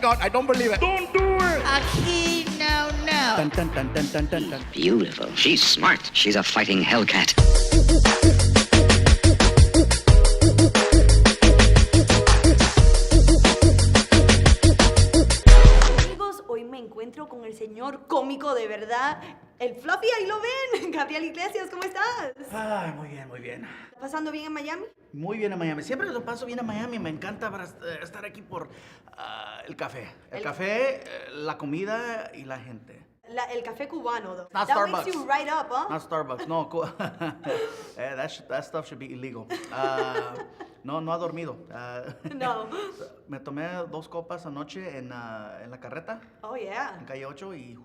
God, I don't believe it. Don't do it. Aquí, no. Dun, dun, dun, dun, dun, dun, dun. Beautiful. She's smart. She's a fighting hellcat. Amigos, hoy me encuentro con el señor cómico de verdad, el Fluffy, ahí lo ven. Gabriel Iglesias, ¿cómo estás? Ay, muy bien, muy bien. ¿Pasando bien en Miami? Muy bien en Miami. Siempre lo paso bien en Miami. Me encanta estar aquí por el café. El café, la comida y la gente. El café cubano, though. Not That Starbucks. wakes you right up, huh? Not Starbucks, no. That stuff should be illegal. No ha dormido. No. Me tomé 2 copas anoche en la carreta, Oh, yeah. en calle 8 y...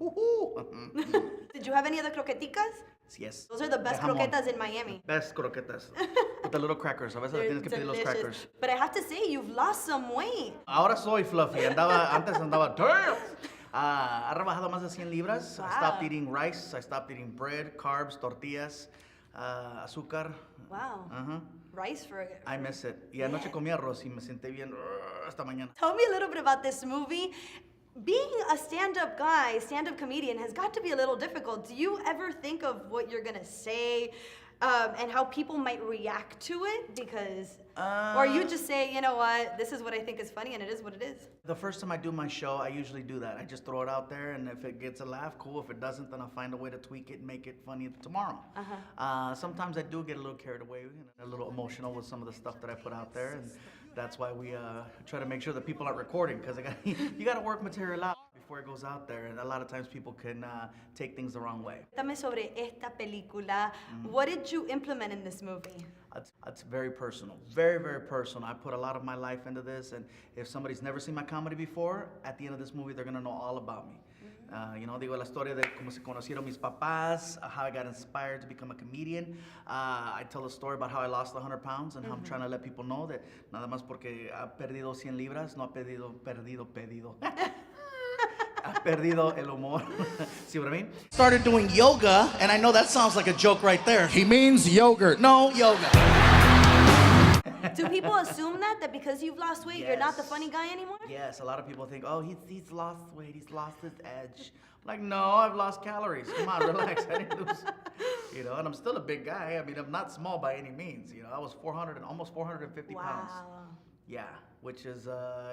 Did you have any other croqueticas? Yes. Those are the best De jamón. croquetas in Miami. Best croquetas. With the little crackers. A veces They're tienes que pedir los delicious. crackers. But I have to say, you've lost some weight. Ahora soy fluffy. Antes andaba... Damn! Ha rebajado más de 100 libras. Wow. I stopped eating rice. I stopped eating bread, carbs, tortillas, azúcar. Wow. Uh-huh. Rice for... I miss it. Y anoche comí arroz y me senté bien hasta mañana. Tell me a little bit about this movie. Being a stand-up guy, stand-up comedian, has got to be a little difficult. Do you ever think of what you're gonna say and how people might react to it? Because, or you just say, you know what, this is what I think is funny and it is what it is. The first time I do my show, I usually do that. I just throw it out there, and if it gets a laugh, cool. If it doesn't, then I'll find a way to tweak it and make it funny tomorrow. Sometimes I do get a little carried away, a little emotional with some of the stuff that I put out there, and that's why we try to make sure that people aren't recording, because you got to work material out before it goes out there, and a lot of times people can take things the wrong way. Cuéntame sobre esta película. What did you implement in this movie? It's very personal, very, very personal. I put a lot of my life into this, and if somebody's never seen my comedy before, at the end of this movie, they're gonna know all about me. Digo la historia de cómo se conocieron mis papás, how I got inspired to become a comedian. I tell a story about how I lost 100 pounds and how I'm trying to let people know that nada más porque ha perdido 100 libras, no ha perdido. Ha perdido el humor. See what I mean? Started doing yoga, and I know that sounds like a joke right there. He means yogurt. No yoga. Do people assume that because you've lost weight, you're not the Yes. funny guy anymore? Yes, a lot of people think, oh, he's lost weight, he's lost his edge. I'm like, no, I've lost calories. Come on, relax. I didn't lose. And I'm still a big guy. I mean, I'm not small by any means. I was almost 450 pounds. Wow. Yeah, which is,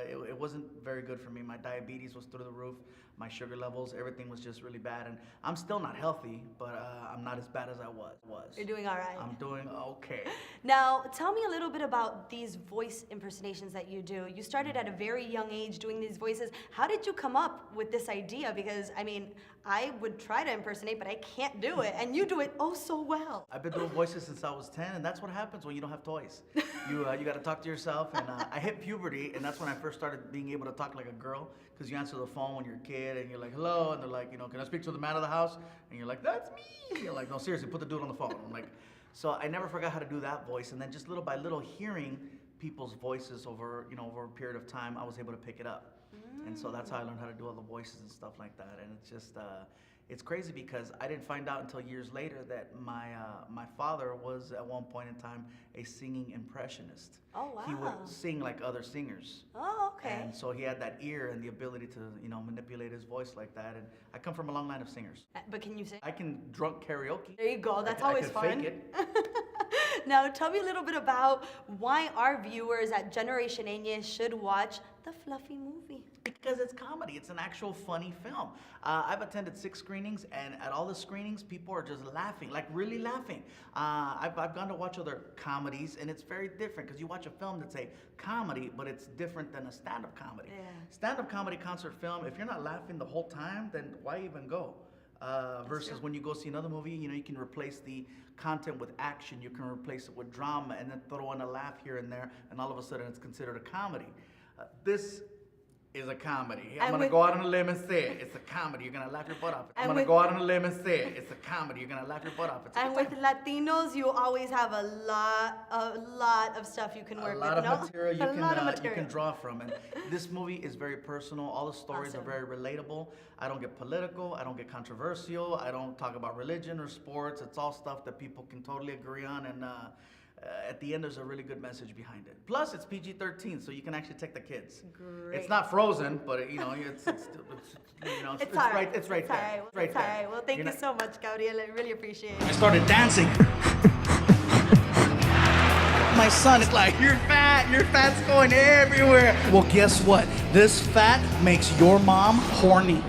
it wasn't very good for me. My diabetes was through the roof. My sugar levels, everything was just really bad. And I'm still not healthy, but I'm not as bad as I was. You're doing all right. I'm doing okay. Now, tell me a little bit about these voice impersonations that you do. You started at a very young age doing these voices. How did you come up with this idea? Because, I mean, I would try to impersonate, but I can't do it. And you do it oh so well. I've been doing voices since I was 10, and that's what happens when you don't have toys. You got to talk to yourself, and I hit puberty, and that's when I first started being able to talk like a girl, because you answer the phone when you're a kid, and you're like, hello, and they're like, can I speak to the man of the house? And you're like, that's me. You're like, no, seriously, put the dude on the phone. I'm like, so I never forgot how to do that voice, and then just little by little hearing people's voices over a period of time, I was able to pick it up. And so that's how I learned how to do all the voices and stuff like that. And it's just, it's crazy because I didn't find out until years later that my father was at one point in time a singing impressionist. Oh, wow. He would sing like other singers. Oh, okay. And so he had that ear and the ability to, manipulate his voice like that. And I come from a long line of singers. But can you sing? I can drunk karaoke. There you go. That's I always can fun. fake it. Now, tell me a little bit about why our viewers at Generation Ñ should watch the Fluffy movie. Because it's comedy. It's an actual funny film. I've attended 6 screenings, and at all the screenings, people are just laughing, like really laughing. I've gone to watch other comedies, and it's very different because you watch a film that's a comedy, but it's different than a stand-up comedy. Yeah. Stand-up comedy concert film, if you're not laughing the whole time, then why even go? Versus when you go see another movie, you can replace the content with action, you can replace it with drama, and then throw in a laugh here and there, and all of a sudden it's considered a comedy. This is a comedy. I'm gonna go out on a limb and say it. It's a comedy. You're gonna laugh your butt off. I'm gonna go out on a limb and say it. It's a comedy. You're gonna laugh your butt off. It's And with Latinos, you always have a lot of stuff you can work with. A lot of material you can material. draw from. And this movie is very personal. All the stories Awesome. are very relatable. I don't get political. I don't get controversial. I don't talk about religion or sports. It's all stuff that people can totally agree on. And at the end, there's a really good message behind it. Plus, it's PG-13, so you can actually take the kids. Great. It's not Frozen, but it's all right. It's right. right It's there. all right. Right It's all there. right. Well, thank you so much, Gabriel. I really appreciate it. I started dancing. My son is like, your fat's going everywhere. Well, guess what? This fat makes your mom horny.